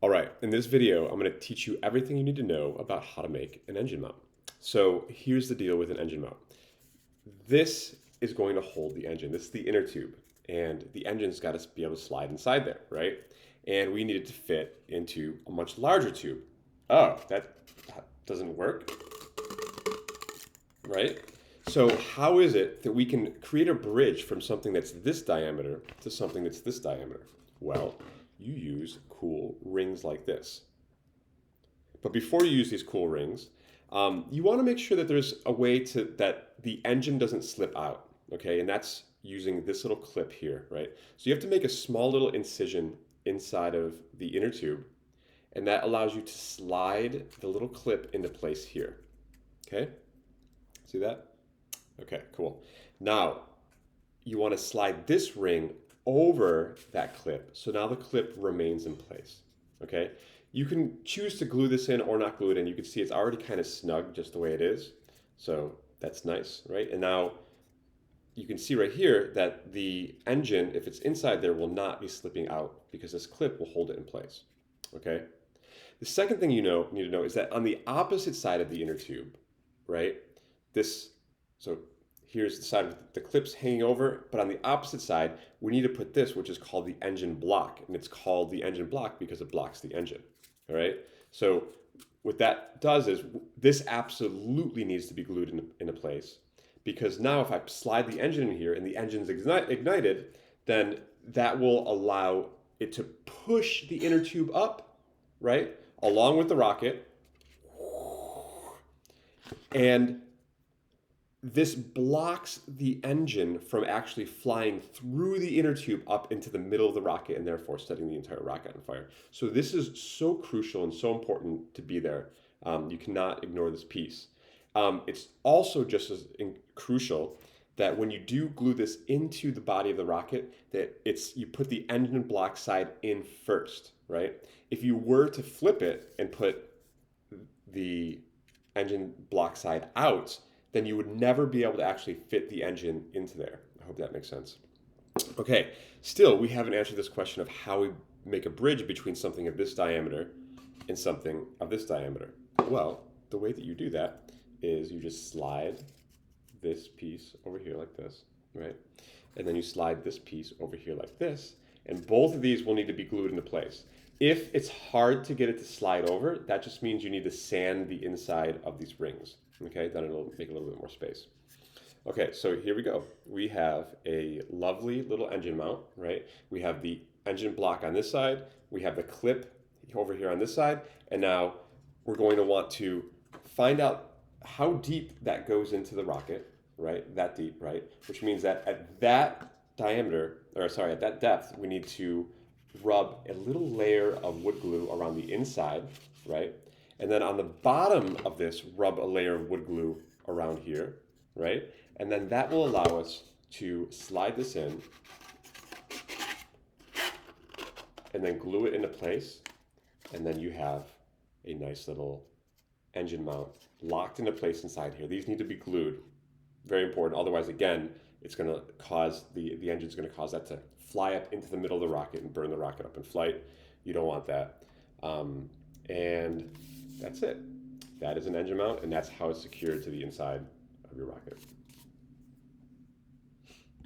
All right, in this video, I'm going to teach you everything you need to know about how to make an engine mount. So here's the deal with an engine mount. This is going to hold the engine. This is the inner tube, and the engine's got to be able to slide inside there, right? And we need it to fit into a much larger tube. Oh, that doesn't work, right? So how is it that we can create a bridge from something that's this diameter to something that's this diameter? Well, you use cool rings like this. But before you use these cool rings, you want to make sure that there's a way that the engine doesn't slip out, okay? And that's using this little clip here, right? So you have to make a small little incision inside of the inner tube, and that allows you to slide the little clip into place here, okay? See that? Okay, cool. Now, you want to slide this ring over that clip, so now the clip remains in place, okay? You can choose to glue this in or not glue it in. You can see it's already kind of snug just the way it is, so that's nice, right? And now you can see right here that the engine, if it's inside there, will not be slipping out because this clip will hold it in place, okay? The second thing you need to know is that on the opposite side of the inner tube, right, so here's the side with the clips hanging over, but on the opposite side, we need to put this, which is called the engine block. And it's called the engine block because it blocks the engine, all right? So what that does is this absolutely needs to be glued into place, because now if I slide the engine in here and the engine's ignited, then that will allow it to push the inner tube up, right, along with the rocket. And this blocks the engine from actually flying through the inner tube up into the middle of the rocket and therefore setting the entire rocket on fire. So this is so crucial and so important to be there. You cannot ignore this piece. It's also just as crucial that when you do glue this into the body of the rocket, that you put the engine block side in first, right? If you were to flip it and put the engine block side out, then you would never be able to actually fit the engine into there. I hope that makes sense. Okay, still, we haven't answered this question of how we make a bridge between something of this diameter and something of this diameter. Well, the way that you do that is you just slide this piece over here like this, right? And then you slide this piece over here like this, and both of these will need to be glued into place. If it's hard to get it to slide over, that just means you need to sand the inside of these rings. Okay, then it'll make a little bit more space. Okay, so here we go. We have a lovely little engine mount, right? We have the engine block on this side. We have the clip over here on this side. And now we're going to want to find out how deep that goes into the rocket, right? That deep, right? Which means that at that at that depth, we need to rub a little layer of wood glue around the inside, right? And then on the bottom of this, rub a layer of wood glue around here, right? And then that will allow us to slide this in and then glue it into place. And then you have a nice little engine mount locked into place inside here. These need to be glued, very important. Otherwise, again, it's going to cause the engine's going to cause that to fly up into the middle of the rocket and burn the rocket up in flight. You don't want that. And that's it. That is an engine mount, and that's how it's secured to the inside of your rocket.